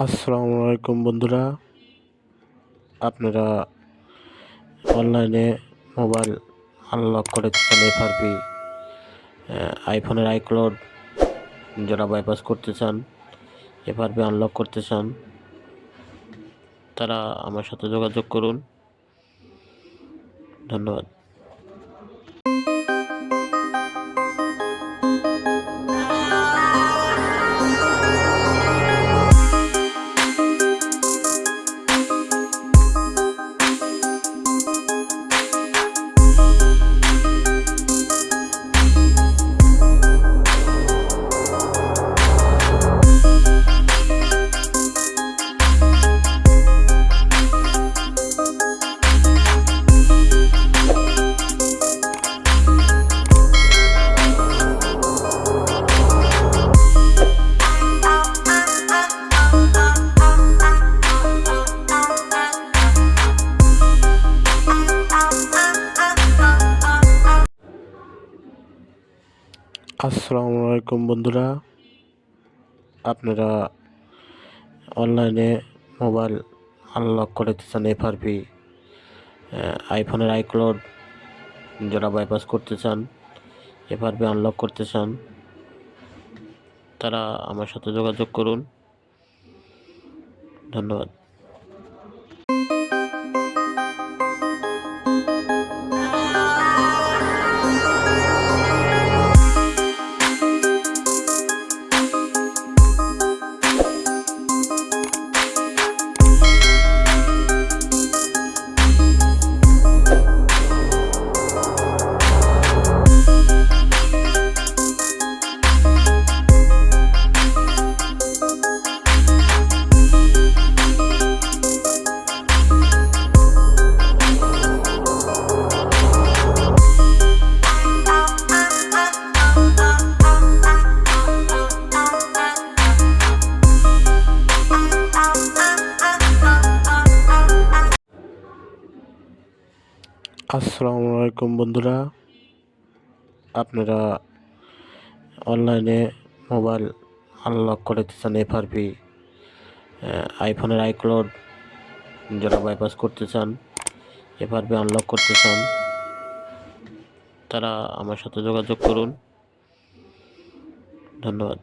আসসালামু আলাইকুম বন্ধুরা, আপনারা অনলাইনে মোবাইল আনলক করেছেন এফআরপি আইফোনের আইক্লাউড যারা বাইপাস করতে চান, এফআরপি আনলক করতে চান, তারা আমার সাথে যোগাযোগ করুন। ধন্যবাদ। আসসালামু আলাইকুম বন্ধুরা, আপনারা অনলাইনে মোবাইল আনলক করতে চান এফআরপি আইফোনের আইক্লাউড যারা বাইপাস করতে চান, এফআরপি আনলক করতে চান, তারা আমার সাথে যোগাযোগ করুন। ধন্যবাদ। আসসালামু আলাইকুম বন্ধুরা, আপনারা অনলাইনে মোবাইল আনলক করতে চান এফআরপি আইফোনের আইক্লাউড যারা বাইপাস করতে চান, এফআরপি আনলক করতে চান, তারা আমার সাথে যোগাযোগ করুন। ধন্যবাদ।